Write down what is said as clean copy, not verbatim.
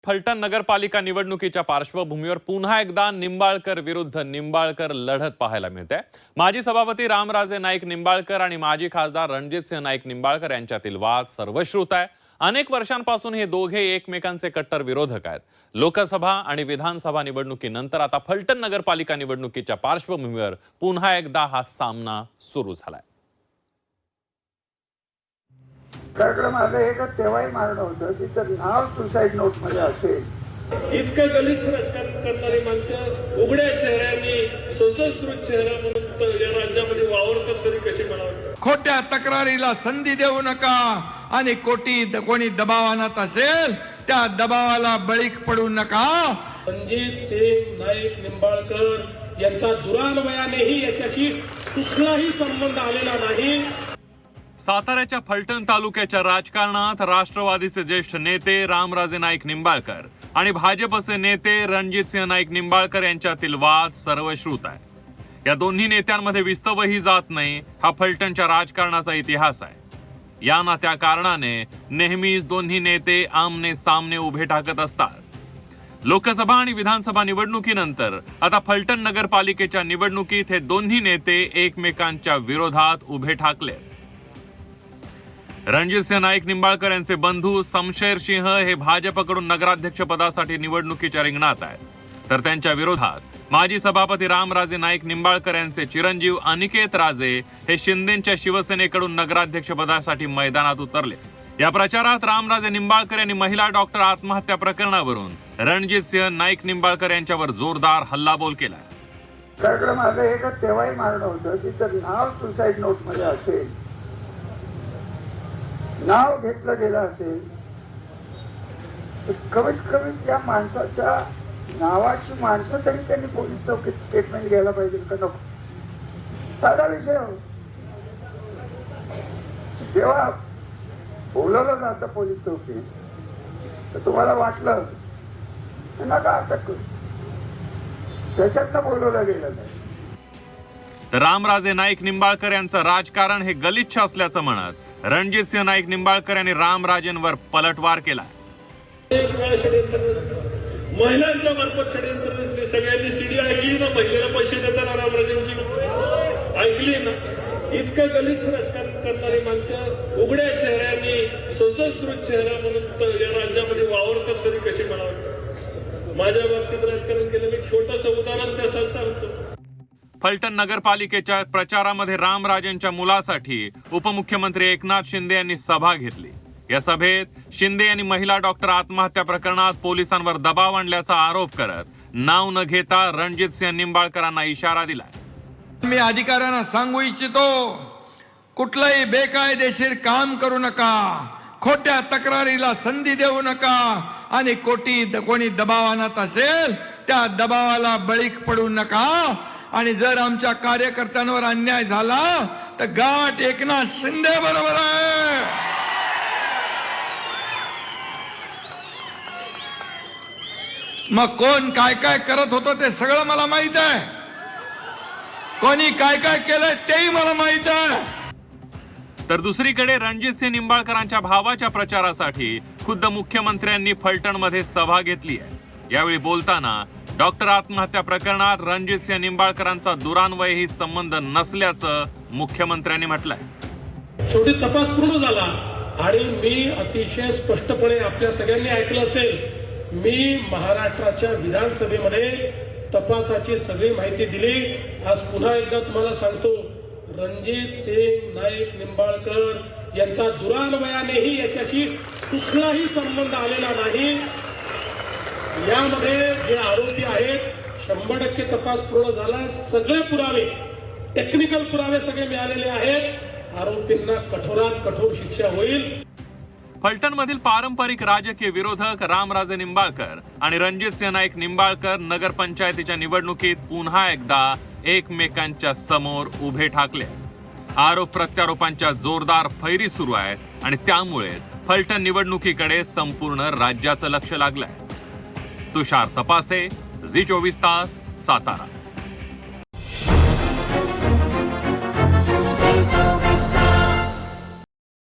फलटण नगरपालिका निवडणुकीच्या पार्श्वभूमीवर पुन्हा एकदा निंबाळकर विरुद्ध निंबाळकर लढत पाहायला मिळते। माजी सभापती रामराजे नाईक निंबाळकर आणि माजी खासदार रणजितसिंह नाईक निंबाळकर यांच्यातील वाद सर्वश्रुत आहे। अनेक वर्षांपासून हे दोघे एकमेकांचे कट्टर विरोधक आहेत। लोकसभा आणि विधानसभा निवडणुकीनंतर आता फलटण नगरपालिका निवडणुकीच्या पार्श्वभूमीवर पुन्हा एकदा हा सामना सुरू झालाय। कार्यक्रम माझं एक तेव्हाही मारणं होतं की तर नाव सुसाईड नोट मध्ये असेल। इतकं गलिच्छ राजकारण करणारी माणसं उघड्या चेहऱ्याने सशस्त्र चेहरा म्हणून या राज्यामध्ये वावरतात तरी कशी मला वाटतं। खोट्या तक्रारीला संधी देऊ नका आणि कोणी दबाव आणत असेल त्या दबावाला बळी पडू नका। रणजितसिंह नाईक निंबाळकर यांचा दुरान्वयानेही याच्याशी कुठलाही संबंध आलेला नाही। साताऱ्याच्या फलटण तालुक्याच्या राजकारणात राष्ट्रवादीचे ज्येष्ठ नेते रामराजे नाईक निंबाळकर आणि भाजपचे नेते रणजितसिंह नाईक निंबाळकर यांच्यातील वाद सर्वश्रुत आहे। या दोन्ही नेत्यांमध्ये विस्तवही जात नाही हा फलटणच्या राजकारणाचा इतिहास आहे। या ना त्या कारणाने नेहमीच दोन्ही नेते आमने सामने उभे ठाकत असतात। लोकसभा आणि विधानसभा निवडणुकीनंतर आता फलटण नगरपालिकेच्या निवडणुकीत हे दोन्ही नेते एकमेकांच्या विरोधात उभे ठाकले। रणजितसिंह नाईक निंबाळकर यांचे बंधू समशेर सिंह हे भाजपकडून नगराध्यक्ष पदासाठी निवडणुकीच्या रिंगणात आहेत, तर त्यांच्या विरोधात माजी सभापती रामराजे नाईक निंबाळकर यांचे चिरंजीव अनिकेत राजे हे शिंदेच्या शिवसेनेकडून नगराध्यक्ष पदासाठी मैदानात उतरले। या प्रचारात रामराजे निंबाळकर यांनी महिला डॉक्टर आत्महत्या प्रकरणावरून रणजितसिंह नाईक निंबाळकर यांच्यावर जोरदार हल्लाबोल केला। कार्यक्रम माझं एक तेव्हाही मारणं होतं की तर नाव सुसाईड नोट मध्ये असेल, नाव घेतलं गेलं असेल तर कमीत कमी त्या माणसाच्या नावाची माणसं तरी त्यांनी पोलीस चौकीत स्टेटमेंट घ्यायला पाहिजे का नको? साधा विषय हो। जेव्हा बोलवलं जातं पोलीस चौकीत तर तुम्हाला वाटलं नका अटक करू, त्याच्यातनं बोलवलं गेलं नाही। रामराजे नाईक निंबाळकर यांचं राजकारण हे गलिच्छ असल्याचं म्हणत रणजितसिंह नाईक निंबाळकर यांनी रामराजेंवर पलटवार केला। महिलांच्या मार्फत षडयंत्र दिसले। सगळ्यांनी सीडी ऐकली ना, महिलेला पैसे देताना रामराजेंची ऐकली ना। इतकं गलिच्छ राजकारण करणारी माणसं उघड्या चेहऱ्याने सशस्त्र चेहरा म्हणून या राज्यामध्ये वावरतात तरी कशी मला वाटतं। माझ्या बाबतीत राजकारण केलं मी छोटंसं उदाहरण त्यासाठी सांगतो। फलटण नगरपालिकेच्या प्रचारामध्ये रामराजेंच्या मुलासाठी उपमुख्यमंत्री एकनाथ शिंदे यांनी सभा घेतली। या सभेत शिंदे यांनी महिला डॉक्टर आत्महत्या प्रकरणात पोलिसांवर दबाव आणल्याचा आरोप करत नाव न घेता रणजितसिंह निंबाळकरांना इशारा दिला। मी अधिकाऱ्यांना सांगू इच्छितो, कुठलंही बेकायदेशीर काम करू नका, खोट्या तक्रारीला संधी देऊ नका आणि कोणी दबाव आणत असेल त्या दबावाला बळी पडू नका। आणि जर आमच्या कार्यकर्त्यांवर अन्याय झाला तर गाठ एकनाथ शिंदे बरोबर आहे। मग कोण काय काय करत होतं ते सगळं मला माहित आहे, कोणी काय काय केलंय तेही मला माहित आहे। तर दुसरीकडे रणजितसिंह निंबाळकरांच्या भावाच्या प्रचारासाठी खुद्द मुख्यमंत्र्यांनी फलटणमध्ये सभा घेतली आहे। यावेळी बोलताना डॉक्टर आत्महत्या प्रकरणात रणजितसिंह निंबाळकरांचा दुरान्वयही संबंध नसल्याचं मुख्यमंत्र्यांनी म्हटलंय। शेवटी तपास पूर्ण झाला आणि मी अतिशय स्पष्टपणे आपल्या सगळ्यांनी ऐकलं असेल, मी महाराष्ट्राच्या विधानसभेमध्ये तपासाची सगळी माहिती दिली। आज पुन्हा एकदा तुम्हाला सांगतो, रणजितसिंह नाईक निंबाळकर यांचा दुरान्वयानेही याच्याशी कुठलाही संबंध आलेला नाही। यामध्ये जे आरोपी आहेत 100% तपास पूर्ण झाला, सगळे पुरावे टेक्निकल पुरावे सगळे मिळालेले आहेत। आरोपींना कठोरात कठोर शिक्षा होईल। फलटणमधील पारंपरिक राजकीय विरोधक रामराजे निंबाळकर आणि रणजितसिंह नाईक निंबाळकर नगरपंचायतीच्या निवडणुकीत पुन्हा एकदा एकमेकांच्या समोर उभे ठाकले। आरोप प्रत्यारोपांच्या जोरदार फैरी सुरू आहे आणि त्यामुळे फलटण निवडणुकीकडे संपूर्ण राज्याचं लक्ष लागलंय। तुषार तपासे, झी 24 तास, सातारा।